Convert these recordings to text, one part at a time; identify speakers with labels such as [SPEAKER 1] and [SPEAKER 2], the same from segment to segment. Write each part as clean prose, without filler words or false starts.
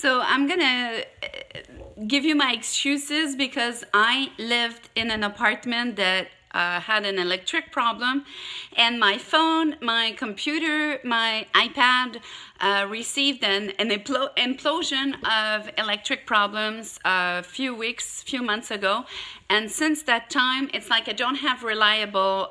[SPEAKER 1] So I'm gonna give you my excuses because I lived in an apartment that had an electric problem, and my phone, my computer, my iPad received an implosion of electric problems few months ago. And since that time, it's like I don't have reliable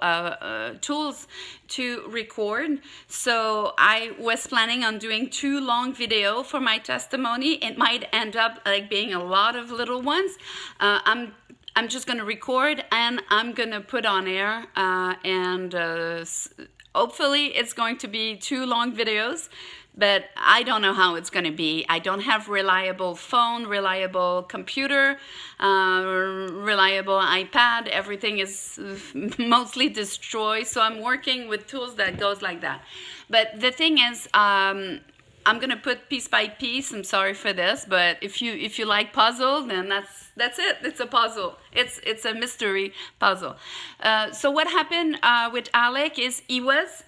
[SPEAKER 1] tools to record. So I was planning on doing 2 long videos for my testimony. It might end up like being a lot of little ones. I'm just going to record and I'm going to put on air, and hopefully it's going to be 2 long videos, but I don't know how it's going to be. I don't have reliable phone, reliable computer, reliable iPad. Everything is mostly destroyed, so I'm working with tools that goes like that. But the thing is, I'm gonna put piece by piece. I'm sorry for this, but if you like puzzle, then that's it. It's a puzzle. It's a mystery puzzle. So what happened with Alec is he was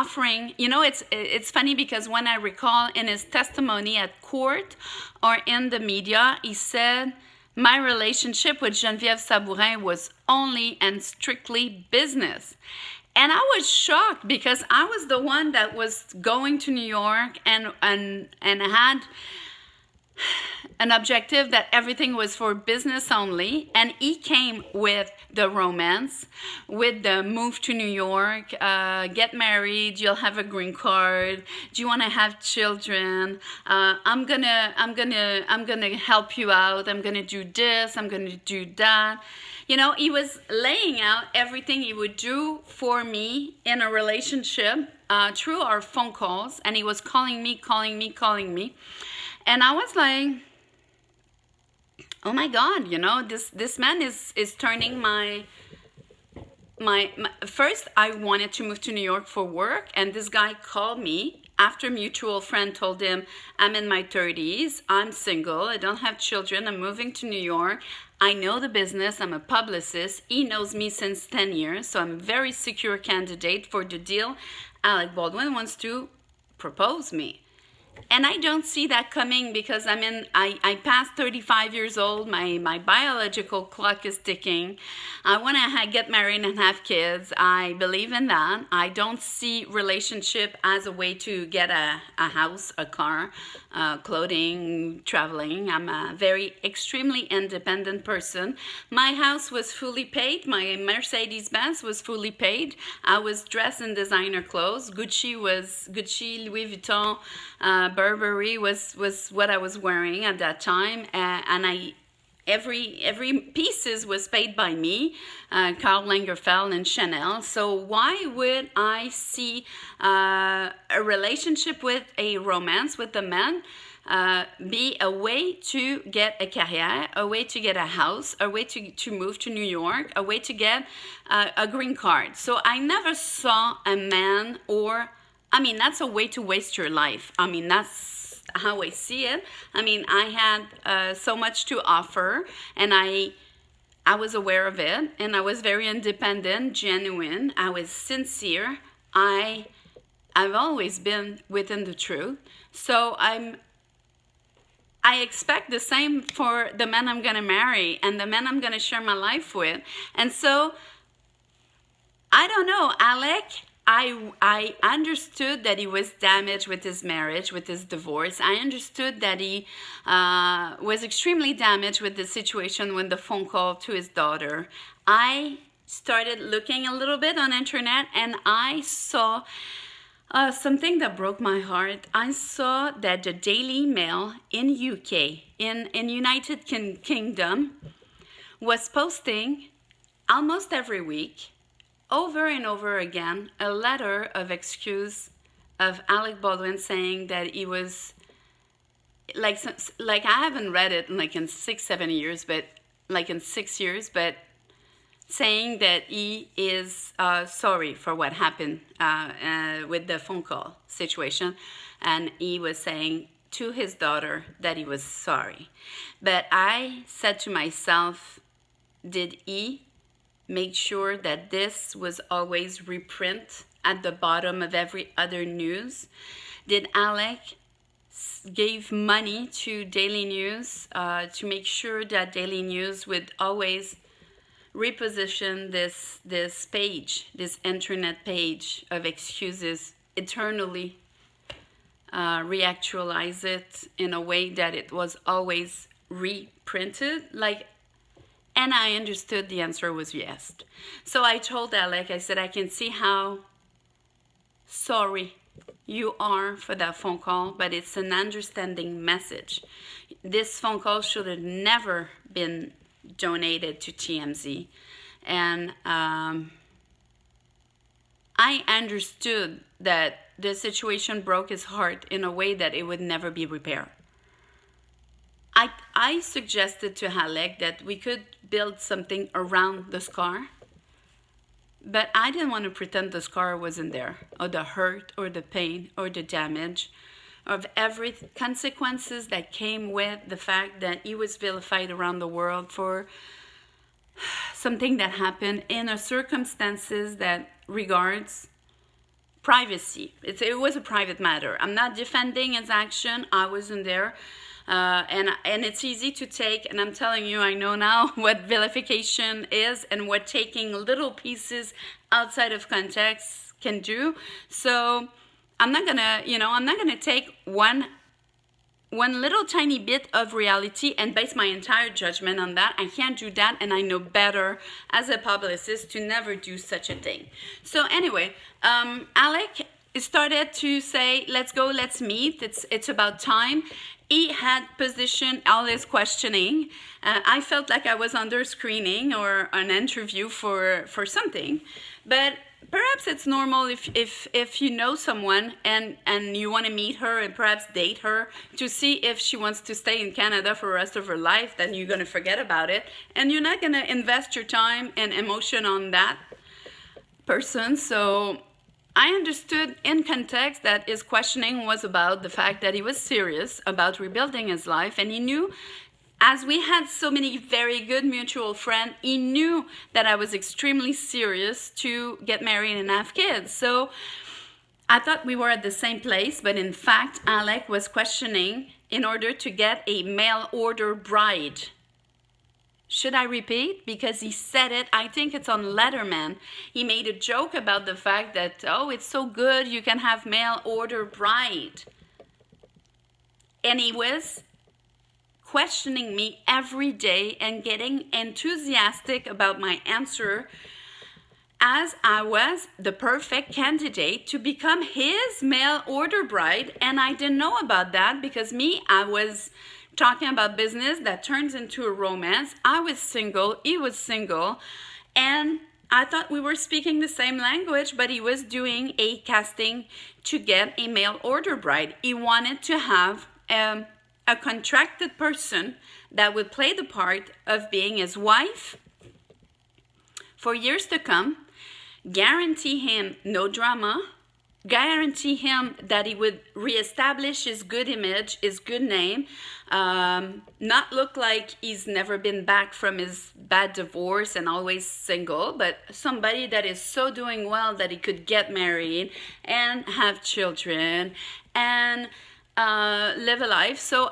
[SPEAKER 1] offering. It's funny because when I recall in his testimony at court or in the media, he said my relationship with Geneviève Sabourin was only and strictly business. And I was shocked because I was the one that was going to New York and had an objective that everything was for business only. And he came with the romance, with the move to New York, get married, you'll have a green card. Do you want to have children? I'm gonna help you out. I'm gonna do this. I'm gonna do that. He was laying out everything he would do for me in a relationship through our phone calls, and he was calling me. And I was like, oh my God, this man is turning my first, I wanted to move to New York for work, and this guy called me after a mutual friend told him, I'm in my 30s, I'm single, I don't have children, I'm moving to New York, I know the business, I'm a publicist, he knows me since 10 years, so I'm a very secure candidate for the deal Alec Baldwin wants to propose me. And I don't see that coming because I passed 35 years old. My biological clock is ticking. I want to get married and have kids. I believe in that. I don't see relationship as a way to get a house, a car, clothing, traveling. I'm a very extremely independent person. My house was fully paid. My Mercedes-Benz was fully paid. I was dressed in designer clothes. Gucci, Louis Vuitton, Burberry was what I was wearing at that time, and every pieces was paid by me, Karl Lagerfeld and Chanel. So why would I see a relationship with a romance with a man be a way to get a career, a way to get a house, a way to move to New York, a way to get a green card? So I never saw a man that's a way to waste your life. That's how I see it. I had so much to offer, and I was aware of it, and I was very independent, genuine. I was sincere. I've always been within the truth. So I expect the same for the man I'm gonna marry and the man I'm gonna share my life with. And so I don't know, Alec. I understood that he was damaged with his marriage, with his divorce. I understood that he was extremely damaged with the situation when the phone call to his daughter. I started looking a little bit on internet, and I saw something that broke my heart. I saw that the Daily Mail in UK, in United Kingdom, was posting almost every week, over and over again, a letter of excuse of Alec Baldwin saying that he was like I haven't read it in 6-7 years, but in 6 years, but saying that he is sorry for what happened with the phone call situation, and he was saying to his daughter that he was sorry. But I said to myself, did he make sure that this was always reprint at the bottom of every other news? Did Alec gave money to Daily News to make sure that Daily News would always reposition this page, this internet page of excuses, eternally reactualize it in a way that it was always reprinted. And I understood the answer was yes. So I told Alec, I said, I can see how sorry you are for that phone call, but it's an understanding message. This phone call should have never been donated to TMZ. And I understood that the situation broke his heart in a way that it would never be repaired. I suggested to Alec that we could build something around the scar, but I didn't want to pretend the scar wasn't there, or the hurt, or the pain, or the damage, of every consequences that came with the fact that he was vilified around the world for something that happened in a circumstances that regards privacy. It was a private matter. I'm not defending his action. I wasn't there. And it's easy to take, and I'm telling you, I know now what vilification is and what taking little pieces outside of context can do. So I'm not gonna take one little tiny bit of reality and base my entire judgment on that. I can't do that, and I know better as a publicist to never do such a thing. So anyway, Alec started to say, let's go, let's meet. It's about time. He had positioned all his questioning. I felt like I was under screening or an interview for something. But perhaps it's normal if you know someone and you want to meet her and perhaps date her to see if she wants to stay in Canada for the rest of her life, then you're going to forget about it. And you're not going to invest your time and emotion on that person. So I understood in context that his questioning was about the fact that he was serious about rebuilding his life, and he knew, as we had so many very good mutual friends, he knew that I was extremely serious to get married and have kids. So I thought we were at the same place, but in fact, Alec was questioning in order to get a mail order bride. Should I repeat? Because he said it, I think it's on Letterman. He made a joke about the fact that, oh, it's so good, you can have mail order bride. And he was questioning me every day and getting enthusiastic about my answer, as I was the perfect candidate to become his mail order bride. And I didn't know about that because I was talking about business that turns into a romance. I was single, he was single, and I thought we were speaking the same language, but he was doing a casting to get a mail order bride. He wanted to have a contracted person that would play the part of being his wife for years to come, guarantee him no drama, guarantee him that he would reestablish his good image, his good name, not look like he's never been back from his bad divorce and always single, but somebody that is so doing well that he could get married and have children and live a life. So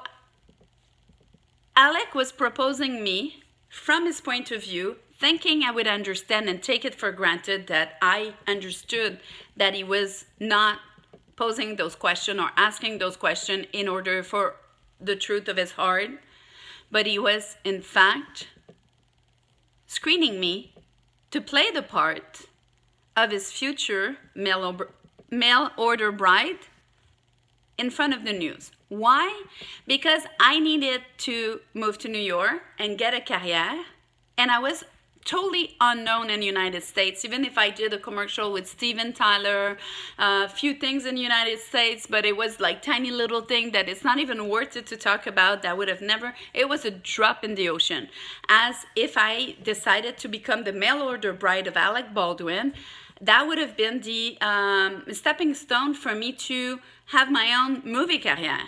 [SPEAKER 1] Alec was proposing me from his point of view, thinking I would understand and take it for granted that I understood that he was not posing those questions or asking those questions in order for the truth of his heart. But he was, in fact, screening me to play the part of his future mail order bride in front of the news. Why? Because I needed to move to New York and get a career, and I was totally unknown in the United States, even if I did a commercial with Steven Tyler, a few things in the United States, but it was like tiny little thing that it's not even worth it to talk about. That would have never, it was a drop in the ocean. As if I decided to become the mail order bride of Alec Baldwin, that would have been the stepping stone for me to have my own movie career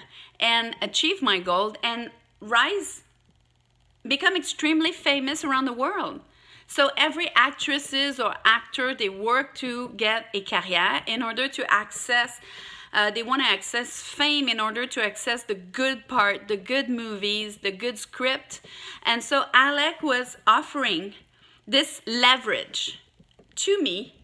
[SPEAKER 1] and achieve my goal and become extremely famous around the world. So every actresses or actor, they work to get a career in order to access They want to access fame in order to access the good part, the good movies, the good script. And so Alec was offering this leverage to me,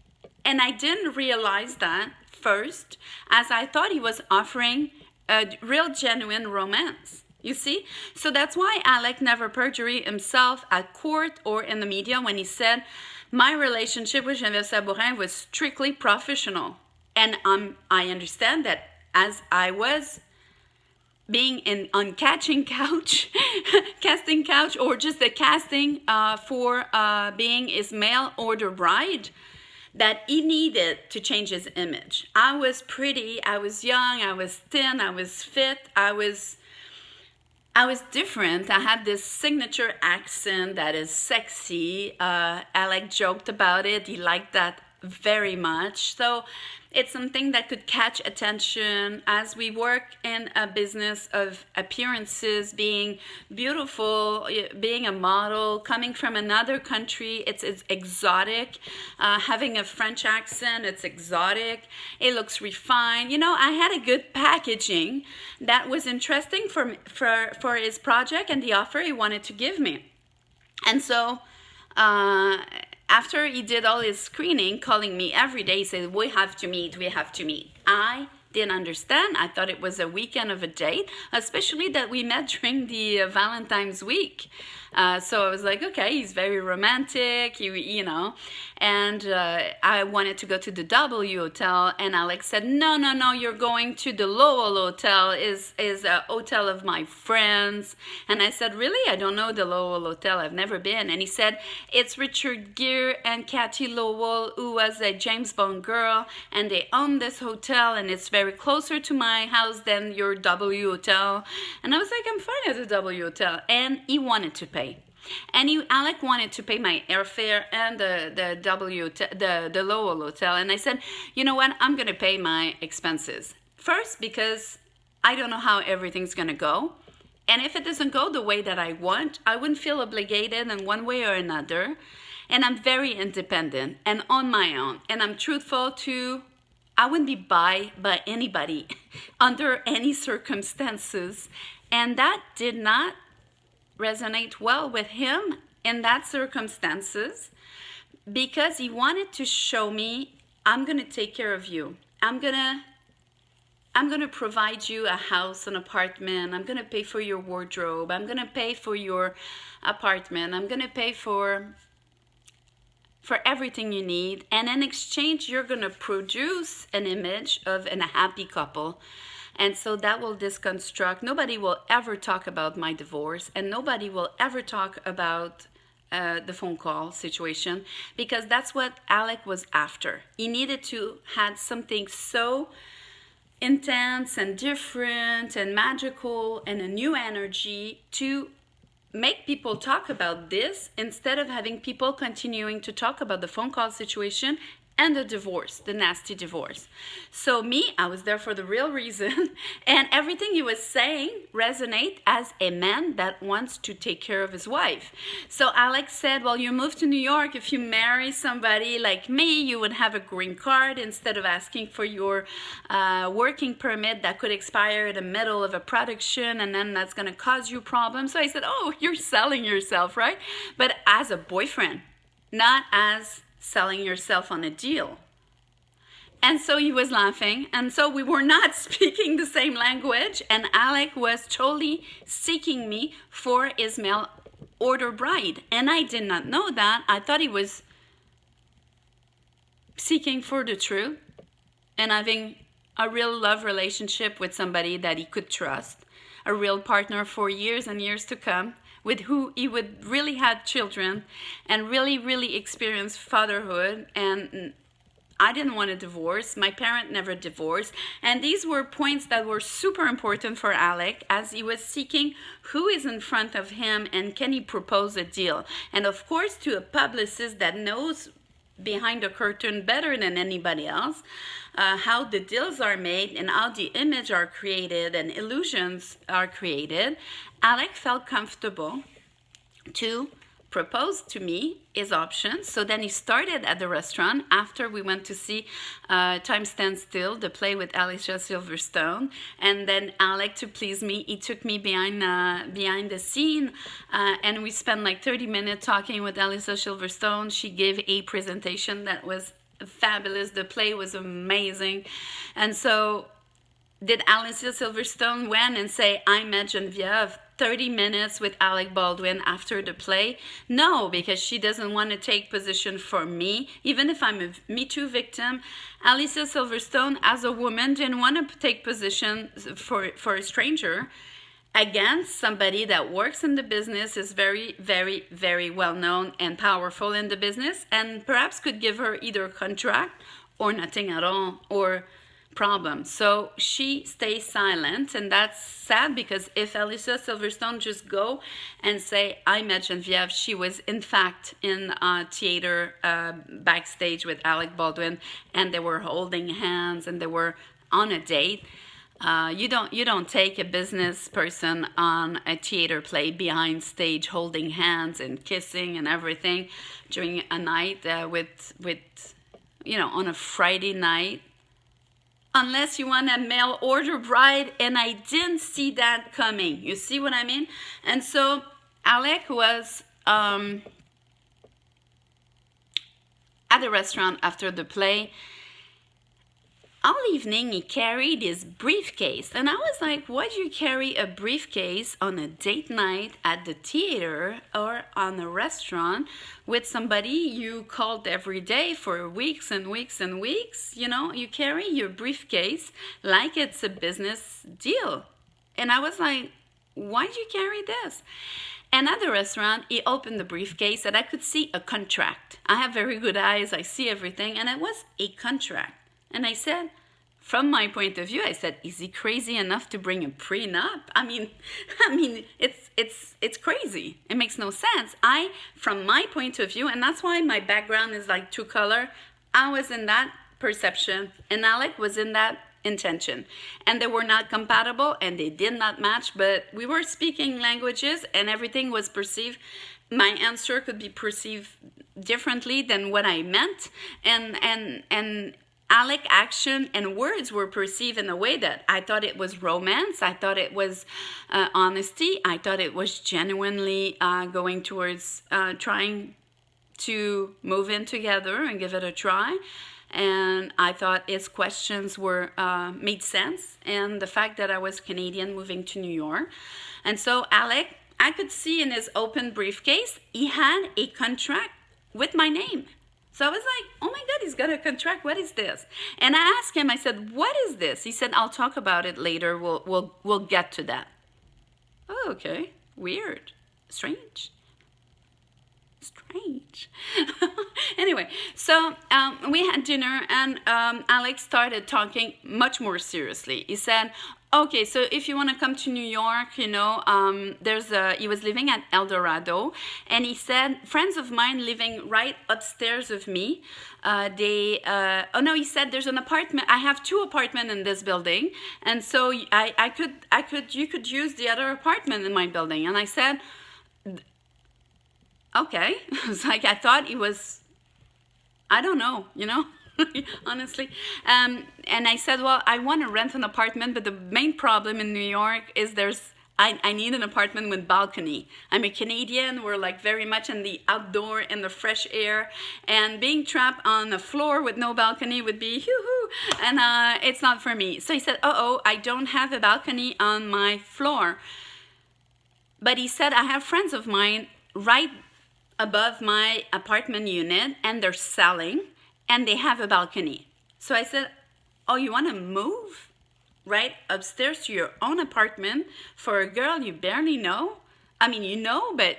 [SPEAKER 1] and I didn't realize that first, as I thought he was offering a real genuine romance. You see? So that's why Alec never perjured himself at court or in the media when he said, my relationship with Geneviève Sabourin was strictly professional. And I understand that as I was being on casting couch, or just a casting for being his mail order bride, that he needed to change his image. I was pretty, I was young, I was thin, I was fit, I was different. I had this signature accent that is sexy. Alec joked about it. He liked that very much. So it's something that could catch attention as we work in a business of appearances, being beautiful, being a model, coming from another country. It's exotic. Having a French accent, it's exotic. It looks refined. You know, I had a good packaging that was interesting for his project and the offer he wanted to give me. And so after he did all his screening, calling me every day, he said, we have to meet. I didn't understand. I thought it was a weekend of a date, especially that we met during the Valentine's week. So I was like, okay, he's very romantic, you know. And I wanted to go to the W Hotel, and Alex said, no, you're going to the Lowell Hotel, is a hotel of my friends. And I said, really? I don't know the Lowell Hotel. I've never been. And he said, it's Richard Gere and Kathy Lowell, who was a James Bond girl, and they own this hotel, and it's very closer to my house than your W Hotel. And I was like, I'm fine at the W Hotel. And he wanted to pay. And Alec wanted to pay my airfare and the Lowell Hotel. And I said, you know what? I'm going to pay my expenses. First, because I don't know how everything's going to go. And if it doesn't go the way that I want, I wouldn't feel obligated in one way or another. And I'm very independent and on my own. And I'm truthful to, I wouldn't be by anybody under any circumstances. And that did not resonate well with him in that circumstances, because he wanted to show me, I'm going to take care of you. I'm going to provide you a house, an apartment. I'm going to pay for your wardrobe. I'm going to pay for your apartment. I'm going to pay for everything you need. And in exchange, you're going to produce an image of a happy couple. And so that will deconstruct. Nobody will ever talk about my divorce, and nobody will ever talk about the phone call situation, because that's what Alec was after. He needed to have something so intense and different and magical and a new energy to make people talk about this, instead of having people continuing to talk about the phone call situation and the divorce, the nasty divorce. So me, I was there for the real reason. And everything he was saying resonate as a man that wants to take care of his wife. So Alex said, well, you move to New York. If you marry somebody like me, you would have a green card instead of asking for your working permit that could expire in the middle of a production, and then that's going to cause you problems. So I said, oh, you're selling yourself, right? But as a boyfriend, not as selling yourself on a deal. And so he was laughing, and so we were not speaking the same language, and Alec was totally seeking me for his mail order bride, and I did not know that. I thought he was seeking for the truth and having a real love relationship with somebody that he could trust, a real partner for years and years to come, with who he would really have children and really experience fatherhood. And I didn't want a divorce. My parent never divorced. And these were points that were super important for Alec as he was seeking who is in front of him and can he propose a deal. And of course, to a publicist that knows behind the curtain better than anybody else how the deals are made and how the image are created and illusions are created, Alec felt comfortable to proposed to me his options. So then he started at the restaurant after we went to see Time Stands Still, the play with Alicia Silverstone. And then Alec, to please me, he took me behind the scene, and we spent like 30 minutes talking with Alicia Silverstone. She gave a presentation that was fabulous. The play was amazing. And so did Alicia Silverstone went and say, I met Geneviève 30 minutes with Alec Baldwin after the play? No, because she doesn't want to take position for me. Even if I'm a Me Too victim, Alicia Silverstone, as a woman, didn't want to take position for a stranger against somebody that works in the business, is very, very, very well known and powerful in the business, and perhaps could give her either a contract or nothing at all, or problem. So she stays silent, and that's sad, because if Alicia Silverstone just go and say, I met Geneviève, she was in fact in theater backstage with Alec Baldwin, and they were holding hands and they were on a date. You don't take a business person on a theater play behind stage holding hands and kissing and everything during a night with on a Friday night, unless you want a mail order bride, and I didn't see that coming. You see what I mean? And so Alec was at the restaurant after the play. All evening he carried his briefcase, and I was like, why do you carry a briefcase on a date night at the theater or on a restaurant with somebody you called every day for weeks and weeks and weeks? You carry your briefcase like it's a business deal. And I was like, why do you carry this? And at the restaurant, he opened the briefcase and I could see a contract. I have very good eyes, I see everything, and it was a contract. And I said, from my point of view, I said, is he crazy enough to bring a prenup? I mean, it's crazy. It makes no sense. From my point of view, and that's why my background is like two color, I was in that perception, and Alec was in that intention. And they were not compatible, and they did not match, but we were speaking languages, and everything was perceived. My answer could be perceived differently than what I meant, and Alec action and words were perceived in a way that I thought it was romance. I thought it was honesty. I thought it was genuinely going towards trying to move in together and give it a try. And I thought his questions were made sense. And the fact that I was Canadian moving to New York. And so Alec, I could see in his open briefcase, he had a contract with my name. So I was like, oh my God, he's got a contract. What is this? And I asked him, I said, what is this? He said, I'll talk about it later. We'll get to that. Oh, okay. Weird. Strange. Anyway, so we had dinner, and Alex started talking much more seriously. He said, okay, so if you want to come to New York, he was living at El Dorado, and he said, friends of mine living right upstairs of me, he said, there's an apartment, I have 2 apartments in this building, and so you could use the other apartment in my building. And I said, okay. It's like, I thought he was, I don't know, honestly. And I said, well, I want to rent an apartment, but the main problem in New York is I need an apartment with balcony. I'm a Canadian. We're like very much in the outdoor, in the fresh air, and being trapped on a floor with no balcony would be hoo-hoo, and it's not for me. So he said, I don't have a balcony on my floor. But he said, I have friends of mine right above my apartment unit, and they're selling, and they have a balcony. So I said, oh, you want to move right upstairs to your own apartment for a girl you barely know? I mean, but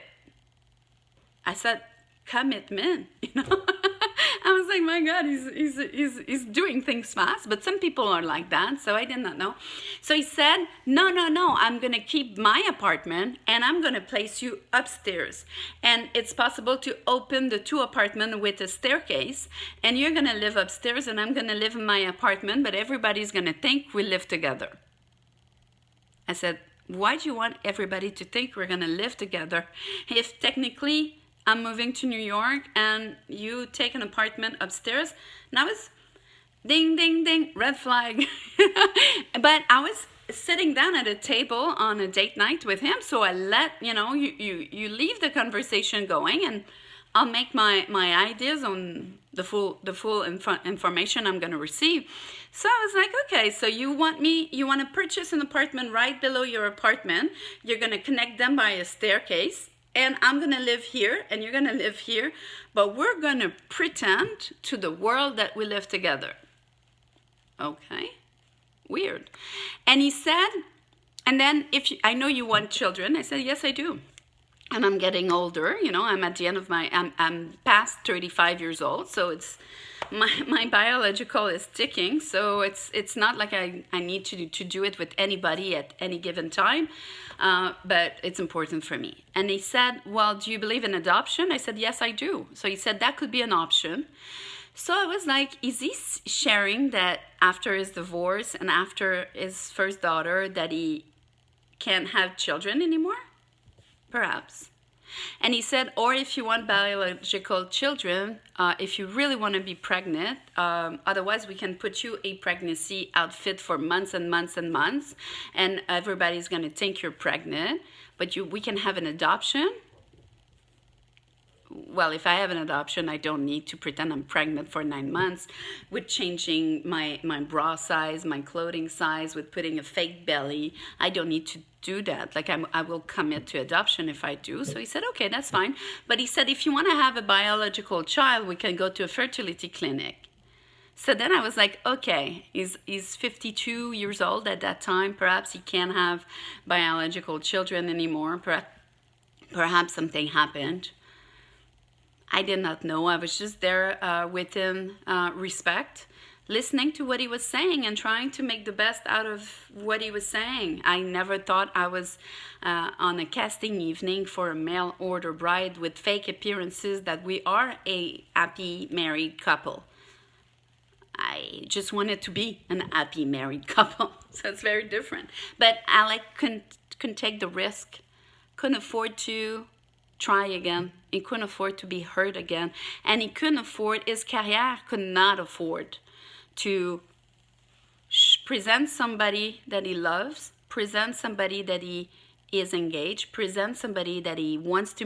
[SPEAKER 1] I said, commitment, I was like, my God, he's doing things fast. But some people are like that, so I did not know. So he said, no, I'm going to keep my apartment, and I'm going to place you upstairs. And it's possible to open the 2 apartments with a staircase, and you're going to live upstairs, and I'm going to live in my apartment, but everybody's going to think we live together. I said, why do you want everybody to think we're going to live together if technically I'm moving to New York and you take an apartment upstairs. And I was, ding, ding, ding, red flag. But I was sitting down at a table on a date night with him. So I let, you leave the conversation going, and I'll make my ideas on the full information I'm going to receive. So I was like, okay, so you want to purchase an apartment right below your apartment. You're going to connect them by a staircase, and I'm going to live here and you're going to live here, but we're going to pretend to the world that we live together. Okay, weird. And he said, and then I know you want children. I said, yes, I do. And I'm getting older, I'm at the end of I'm past 35 years old. So it's, my biological is ticking. So it's not like I need to do it with anybody at any given time. But it's important for me. And he said, well, do you believe in adoption? I said, yes, I do. So he said, that could be an option. So I was like, is he sharing that after his divorce and after his first daughter that he can't have children anymore? Perhaps. And he said, or if you want biological children, if you really want to be pregnant, otherwise we can put you a pregnancy outfit for months and months and months, and everybody's going to think you're pregnant, but we can have an adoption. Well, if I have an adoption, I don't need to pretend I'm pregnant for 9 months with changing my bra size, my clothing size, with putting a fake belly. I don't need to do that. Like I will commit to adoption if I do. So he said, okay, that's fine. But he said, if you want to have a biological child, we can go to a fertility clinic. So then I was like, okay, he's 52 years old at that time. Perhaps he can't have biological children anymore. Perhaps something happened. I did not know. I was just there within respect, listening to what he was saying and trying to make the best out of what he was saying. I never thought I was on a casting evening for a mail order bride with fake appearances that we are a happy married couple. I just wanted to be an happy married couple. So it's very different. But Alec couldn't take the risk, couldn't afford to try again. He couldn't afford to be hurt again. And he couldn't afford, his career could not afford to present somebody that he loves, present somebody that he is engaged, present somebody that he wants to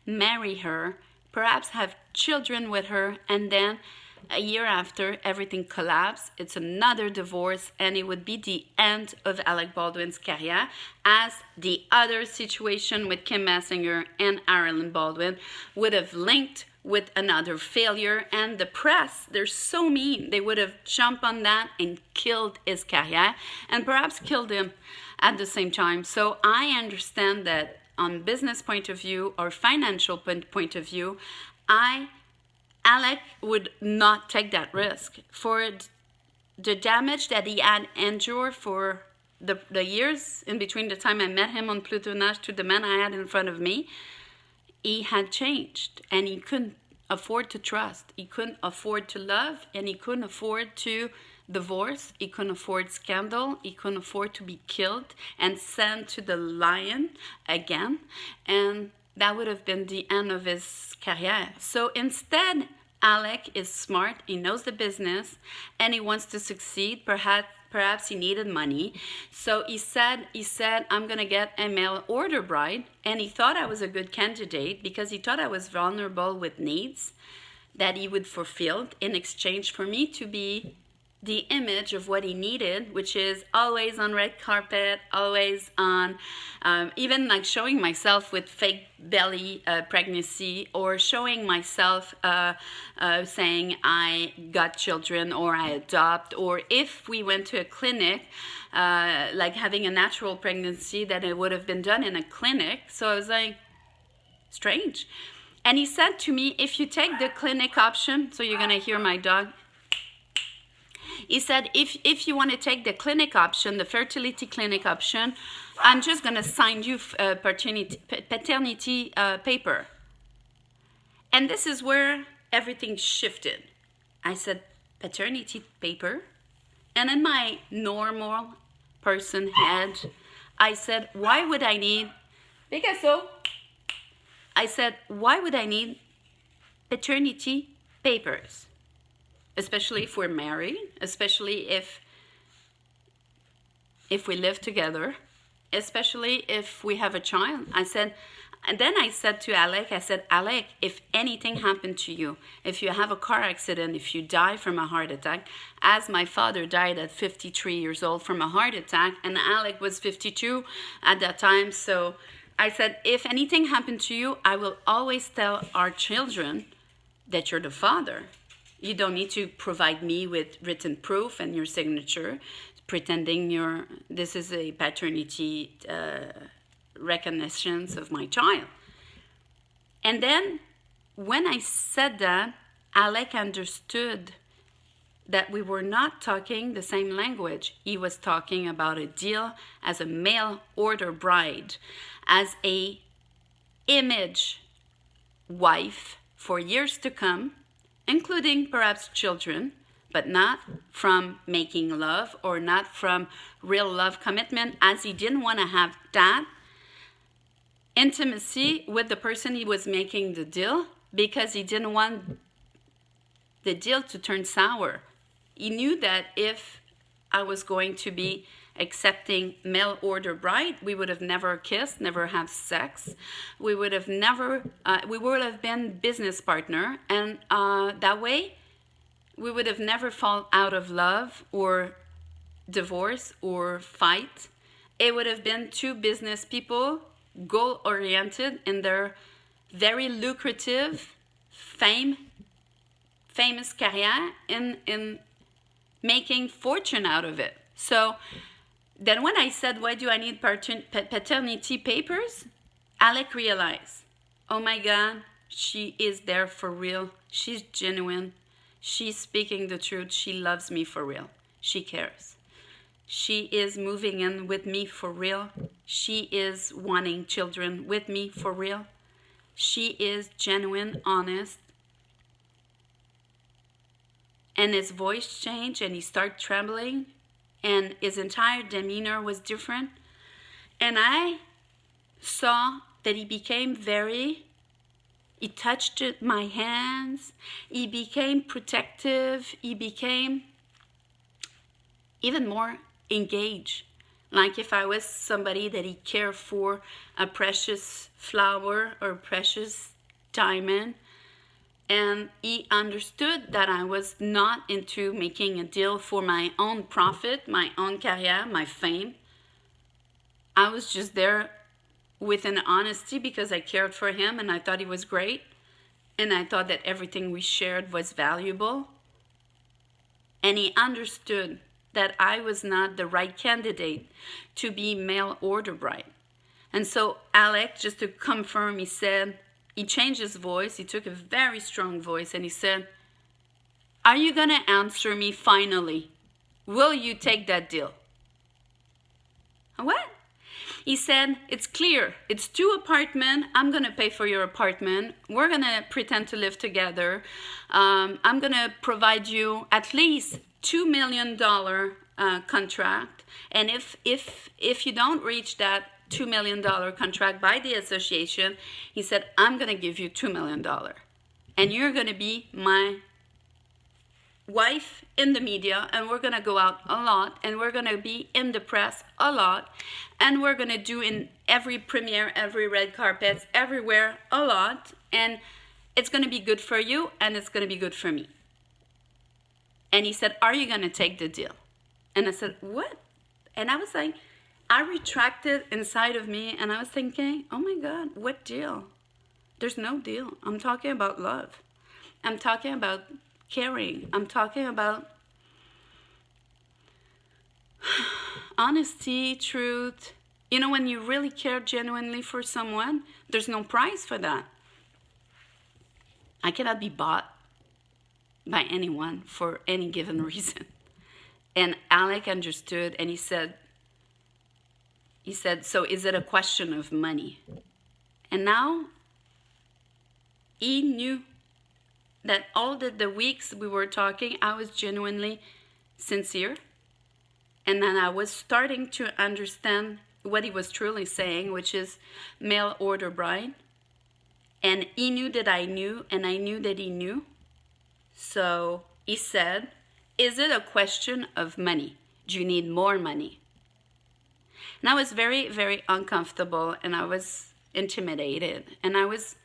[SPEAKER 1] marry her, perhaps have children with her, and then a year after, everything collapsed. It's another divorce, and it would be the end of Alec Baldwin's career, as the other situation with Kim Basinger and Marilyn Baldwin would have linked with another failure. And the press, they're so mean. They would have jumped on that and killed his career, and perhaps killed him at the same time. So I understand that on business point of view or financial point of view, Alec would not take that risk for the damage that he had endured for the years in between the time I met him on Plutonage to the man I had in front of me. He had changed, and he couldn't afford to trust. He couldn't afford to love, and he couldn't afford to divorce. He couldn't afford scandal. He couldn't afford to be killed and sent to the lion again. And that would have been the end of his career. So instead, Alec is smart, he knows the business, and he wants to succeed. Perhaps he needed money. So he said, I'm going to get a mail order bride. And he thought I was a good candidate because he thought I was vulnerable with needs that he would fulfill in exchange for me to be the image of what he needed, which is always on red carpet, always on, even like showing myself with fake belly pregnancy, or showing myself saying I got children or I adopt, or if we went to a clinic, like having a natural pregnancy, that it would have been done in a clinic. So I was like, strange. And he said to me, if you take the clinic option, so you're going to hear my dog. He said, if you want to take the clinic option, the fertility clinic option, I'm just going to sign you paternity paper. And this is where everything shifted. I said, paternity paper? And in my normal person head, I said, why would I need Picasso? I said, why would I need paternity papers? Especially if we're married, especially if we live together, especially if we have a child. I said, and then I said to Alec, Alec, if anything happened to you, if you have a car accident, if you die from a heart attack, as my father died at 53 years old from a heart attack, and Alec was 52 at that time. So I said, if anything happened to you, I will always tell our children that you're the father. You don't need to provide me with written proof and your signature, pretending this is a paternity recognition of my child. And then when I said that, Alec understood that we were not talking the same language. He was talking about a deal as a mail order bride, as a image wife for years to come, including perhaps children, but not from making love or not from real love commitment, as he didn't want to have that intimacy with the person he was making the deal, because he didn't want the deal to turn sour. He knew that if I was going to be accepting mail order bride, we would have never kissed, never have sex. We would have been business partner, and that way we would have never fall out of love or divorce or fight. It would have been two business people, goal-oriented in their very lucrative, famous career in making fortune out of it. So then when I said, why do I need paternity papers? Alec realized, oh my God, she is there for real. She's genuine. She's speaking the truth. She loves me for real. She cares. She is moving in with me for real. She is wanting children with me for real. She is genuine, honest. And his voice changed and he started trembling and his entire demeanor was different. And I saw that he became he touched my hands. He became protective. He became even more engaged. Like if I was somebody that he cared for, a precious flower or a precious diamond. And he understood that I was not into making a deal for my own profit, my own career, my fame. I was just there with an honesty because I cared for him and I thought he was great. And I thought that everything we shared was valuable. And he understood that I was not the right candidate to be mail order bride. And so Alec, just to confirm, he changed his voice. He took a very strong voice and he said, are you going to answer me finally? Will you take that deal? What? He said, it's clear. It's 2 apartments. I'm going to pay for your apartment. We're going to pretend to live together. I'm going to provide you at least $2 million contract. And if you don't reach that $2 million contract by the association, he said, I'm going to give you $2 million. And you're going to be my wife in the media, and we're going to go out a lot, and we're going to be in the press a lot, and we're going to do in every premiere, every red carpets, everywhere a lot, and it's going to be good for you, and it's going to be good for me. And he said, are you going to take the deal? And I said, what? And I was like, I retracted inside of me, and I was thinking, oh my God, what deal? There's no deal. I'm talking about love. I'm talking about caring. I'm talking about honesty, truth. You know, when you really care genuinely for someone, there's no price for that. I cannot be bought by anyone for any given reason. And Alec understood, and he said, so is it a question of money? And now he knew that all the weeks we were talking, I was genuinely sincere. And then I was starting to understand what he was truly saying, which is mail order bride. And he knew that I knew, and I knew that he knew. So he said, is it a question of money? Do you need more money? And I was very, very uncomfortable, and I was intimidated, and I was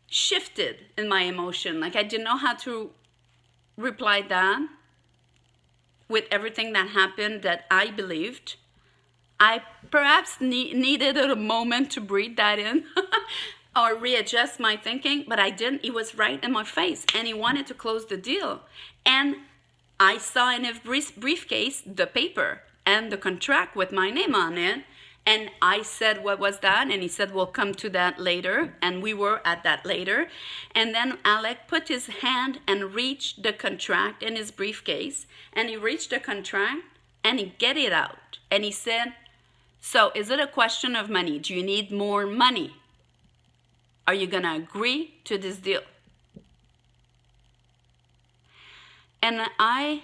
[SPEAKER 1] shifted in my emotion. Like I didn't know how to reply that with everything that happened that I believed. I perhaps needed a moment to breathe that in or readjust my thinking, but I didn't. He was right in my face, and he wanted to close the deal. And I saw in his briefcase the paper and the contract with my name on it. And I said, what was that? And he said, we'll come to that later. And we were at that later. And then Alec put his hand and reached the contract in his briefcase. And he reached the contract and he get it out. And he said, so is it a question of money? Do you need more money? Are you going to agree to this deal? And I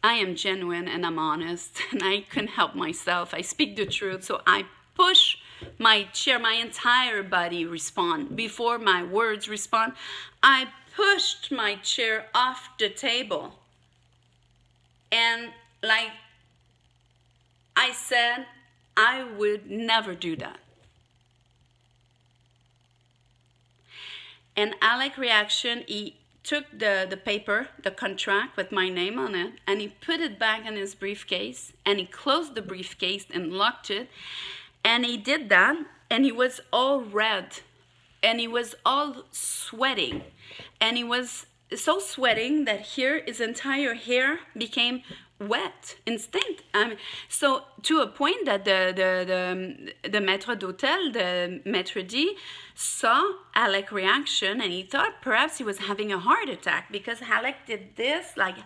[SPEAKER 1] am genuine and I'm honest, and I couldn't help myself. I speak the truth, so I push my chair, my entire body respond. Before my words respond, I pushed my chair off the table. And like I said, I would never do that. And Alec's reaction, he took the paper, the contract with my name on it, and he put it back in his briefcase, and he closed the briefcase and locked it. And he did that, and he was all red, and he was all sweating, and he was so sweating that here his entire hair became wet, instinct. So to a point that the maître d'hôtel, the maître d', saw Alec's reaction, and he thought perhaps he was having a heart attack, because Alec did this, like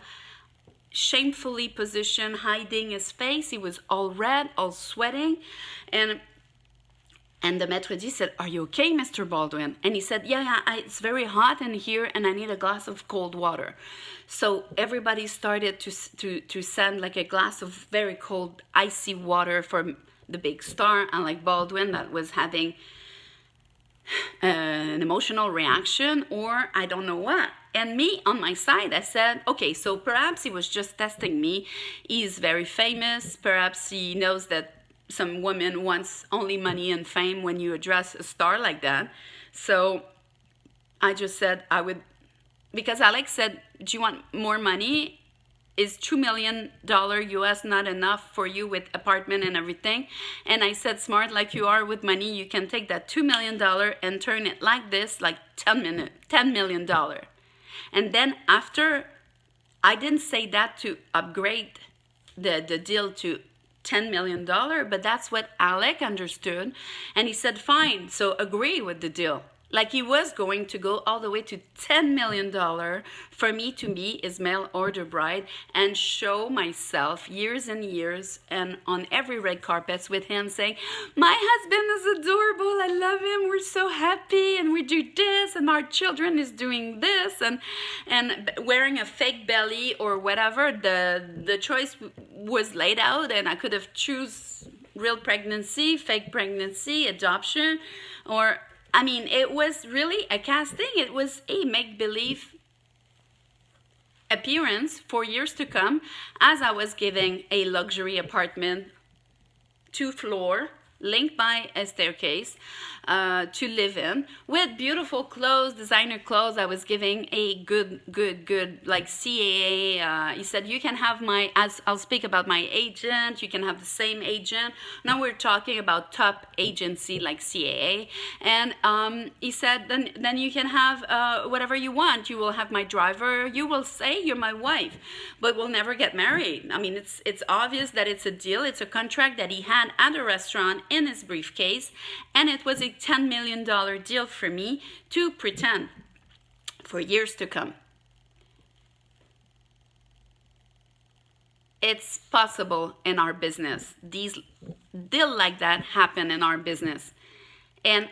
[SPEAKER 1] shamefully positioned, hiding his face. He was all red, all sweating, and the maître d' said, are you okay, Mr. Baldwin? And he said, yeah, it's very hot in here, and I need a glass of cold water. So everybody started to send like a glass of very cold, icy water for the big star, Alec Baldwin, that was having an emotional reaction, or I don't know what. And me, on my side, I said, okay, so perhaps he was just testing me. He's very famous. Perhaps he knows that some woman wants only money and fame when you address a star like that. So I just said I would, because Alex said, do you want more money? Is $2 million US not enough for you with apartment and everything? And I said, smart like you are with money, you can take that $2 million and turn it like this, like $10 million. And then after, I didn't say that to upgrade the deal to $10 million, but that's what Alec understood. And he said, fine, so agree with the deal. Like he was going to go all the way to $10 million for me to be his mail order bride and show myself years and years and on every red carpets with him saying, my husband is adorable, I love him, we're so happy, and we do this, and our children is doing this, and wearing a fake belly or whatever. The choice was laid out, and I could have choose real pregnancy, fake pregnancy, adoption, or I mean, it was really a casting. It was a make-believe appearance for years to come, as I was giving a luxury apartment, 2-floor, linked by a staircase, to live in, with beautiful clothes, designer clothes. I was giving a good, like CAA. He said, you can have I'll speak about my agent, you can have the same agent. Now we're talking about top agency like CAA. And he said, then you can have whatever you want. You will have my driver. You will say you're my wife, but we'll never get married. I mean, it's obvious that it's a deal. It's a contract that he had at a restaurant in his briefcase, and it was a $10 million deal for me to pretend for years to come. It's possible in our business. These deals like that happen in our business. And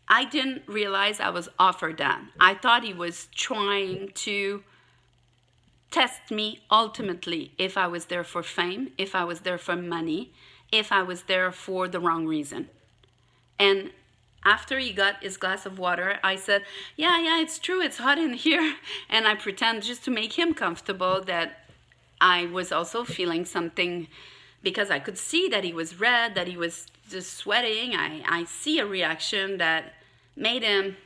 [SPEAKER 1] I didn't realize I was offered that. I thought he was trying to test me ultimately, if I was there for fame, if I was there for money, if I was there for the wrong reason. And after he got his glass of water, I said, yeah, it's true, it's hot in here. And I pretend, just to make him comfortable, that I was also feeling something, because I could see that he was red, that he was just sweating. I see a reaction that made him,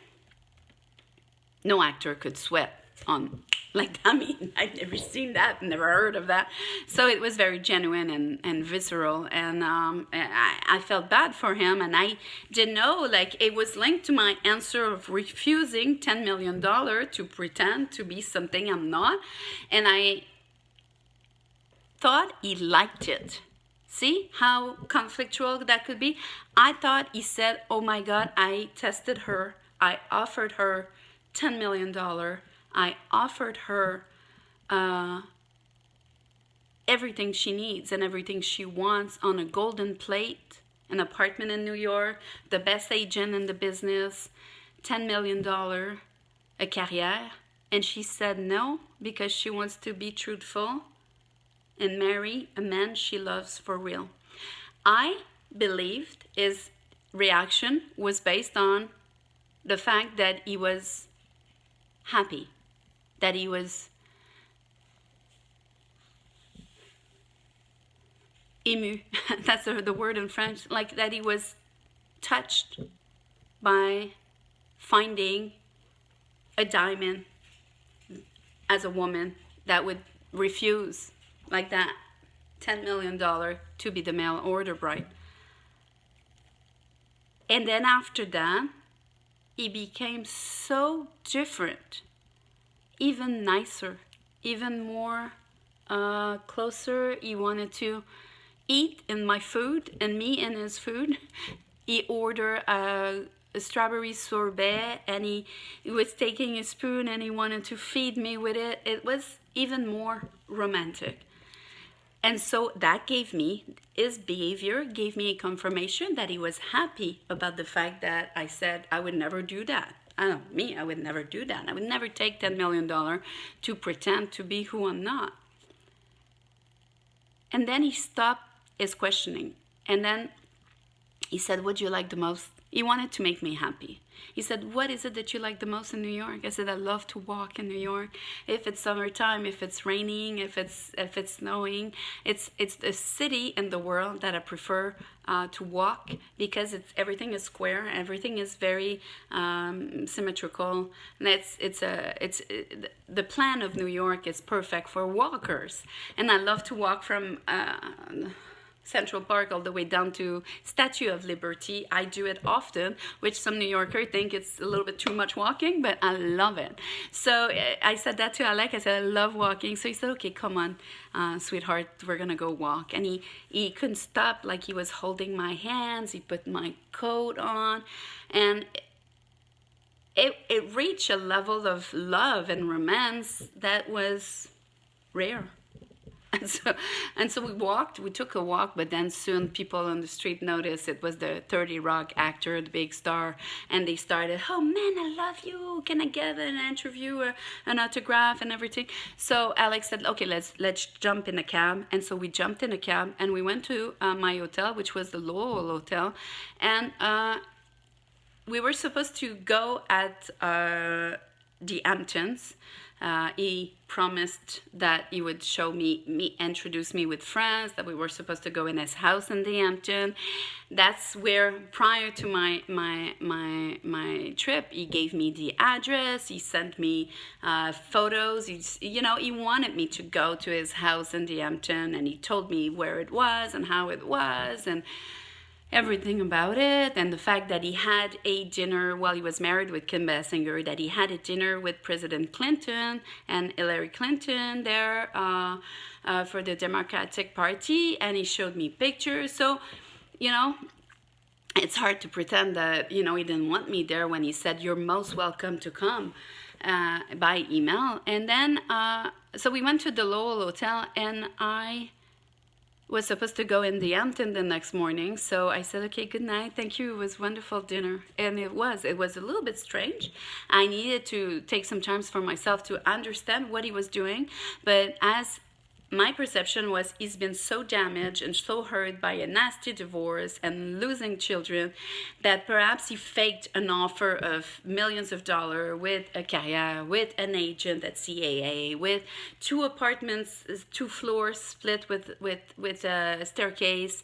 [SPEAKER 1] no actor could sweat on like that. I mean, I'd never seen that, never heard of that. So it was very genuine and visceral. And I felt bad for him. And I didn't know, like, it was linked to my answer of refusing $10 million to pretend to be something I'm not. And I thought he liked it. See how conflictual that could be? I thought he said, oh my God, I tested her. I offered her $10 million. I offered her everything she needs and everything she wants on a golden plate, an apartment in New York, the best agent in the business, $10 million, a career. And she said no because she wants to be truthful and marry a man she loves for real. I believed his reaction was based on the fact that he was happy, that he was ému. That's the word in French. Like that he was touched by finding a diamond as a woman that would refuse like that $10 million to be the mail order bride. And then after that, he became so different, even nicer, even more closer. He wanted to eat in my food and me in his food. He ordered a strawberry sorbet and he was taking a spoon and he wanted to feed me with it. It was even more romantic. And so that gave me, his behavior gave me a confirmation that he was happy about the fact that I said I would never do that. I would never do that. I would never take $10 million to pretend to be who I'm not. And then he stopped his questioning. And then he said, what do you like the most? He wanted to make me happy. He said, what is it that you like the most in New York? I said, I love to walk in New York. If it's summertime, if it's raining, if it's snowing, it's the city in the world that I prefer to walk because everything is square, everything is very symmetrical. And the plan of New York is perfect for walkers. And I love to walk from Central Park all the way down to Statue of Liberty. I do it often, which some New Yorkers think it's a little bit too much walking, but I love it. So I said that to Alec. I said, I love walking. So he said, okay, come on, sweetheart, we're going to go walk. And he couldn't stop, like he was holding my hands. He put my coat on. And it reached a level of love and romance that was rare. And so we took a walk, but then soon people on the street noticed it was the 30 Rock actor, the big star, and they started, oh man, I love you, can I get an interview, an autograph and everything? So Alex said, okay, let's jump in a cab. And so we jumped in a cab and we went to my hotel, which was the Lowell Hotel, and we were supposed to go at the Hamptons. He promised that he would show me, introduce me with friends, that we were supposed to go in his house in the Hampton. That's where, prior to my trip, he gave me the address, he sent me photos, he wanted me to go to his house in the Hampton, and he told me where it was and how it was, and everything about it, and the fact that he had a dinner while he was married with Kim Basinger, that he had a dinner with President Clinton and Hillary Clinton there for the Democratic Party, and he showed me pictures. So, it's hard to pretend that, he didn't want me there when he said, you're most welcome to come by email. And then, so we went to the Lowell Hotel, and I was supposed to go in the Hampton the next morning. So I said, okay, good night. Thank you. It was wonderful dinner. And it was a little bit strange. I needed to take some time for myself to understand what he was doing. But as my perception was he's been so damaged and so hurt by a nasty divorce and losing children that perhaps he faked an offer of millions of dollars with a career, with an agent at CAA, with 2 apartments, 2 floors split with a staircase,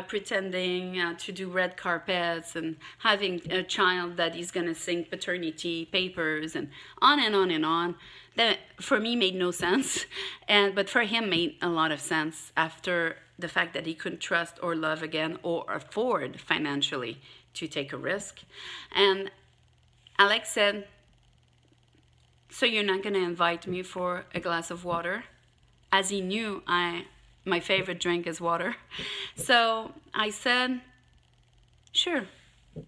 [SPEAKER 1] pretending to do red carpets and having a child that he's going to sing paternity papers and on and on and on. That for me made no sense, but for him made a lot of sense after the fact that he couldn't trust or love again or afford financially to take a risk. And Alex said, "So you're not going to invite me for a glass of water?" As he knew my favorite drink is water. So I said, "Sure,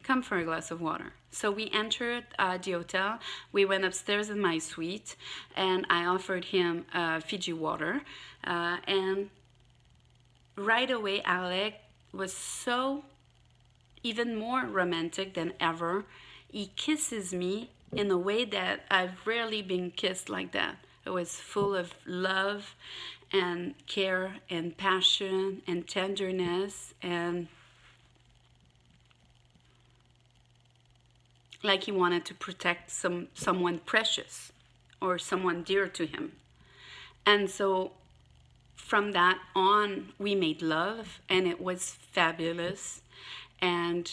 [SPEAKER 1] come for a glass of water." So we entered the hotel. We went upstairs in my suite, and I offered him Fiji water. And right away, Alec was so even more romantic than ever. He kisses me in a way that I've rarely been kissed like that. It was full of love and care and passion and tenderness, and like he wanted to protect someone precious or someone dear to him. And so from that on, we made love, and it was fabulous. And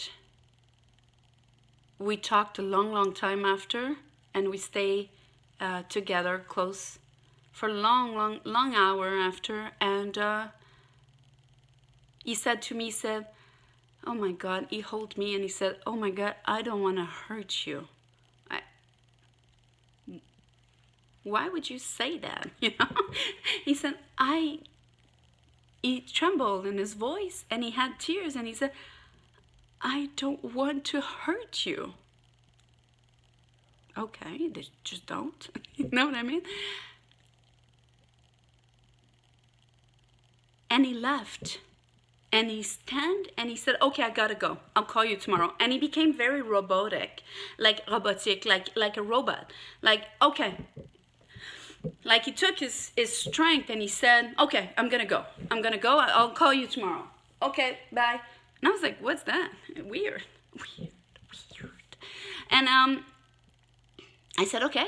[SPEAKER 1] we talked a long time after, and we stayed together close for long hour after. And he said to me, "Oh my God," he held me and he said, "Oh my God, I don't want to hurt you." Why would you say that? He said, he trembled in his voice and he had tears and he said, "I don't want to hurt you." Okay, just don't. You know what I mean? And he left. And he stand and he said, "Okay, I gotta go. I'll call you tomorrow." And he became very robotic, like a robot. Like, okay. Like he took his strength and he said, "Okay, I'm gonna go. I'll call you tomorrow. Okay, bye." And I was like, "What's that? Weird. And I said, okay.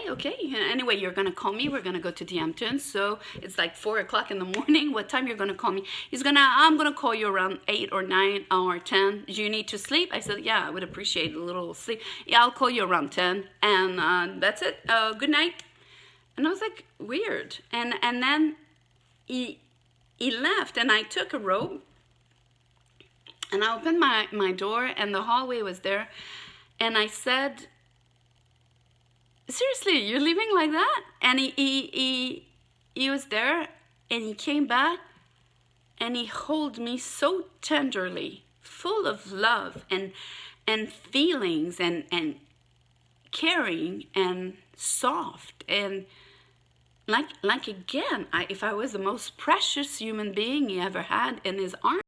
[SPEAKER 1] Anyway, you're going to call me. We're going to go to the Hamptons. So it's like 4 o'clock in the morning. What time you're going to call me? I'm going to call you around 8 or 9 or 10. Do you need to sleep? I said, yeah, I would appreciate a little sleep. Yeah, I'll call you around 10. And that's it. Good night. And I was like, weird. And then he left and I took a robe and I opened my door and the hallway was there. And I said, "Seriously, you're leaving like that?" And he was there and he came back and he held me so tenderly, full of love and feelings and caring and soft and like again, if I was the most precious human being he ever had in his arms.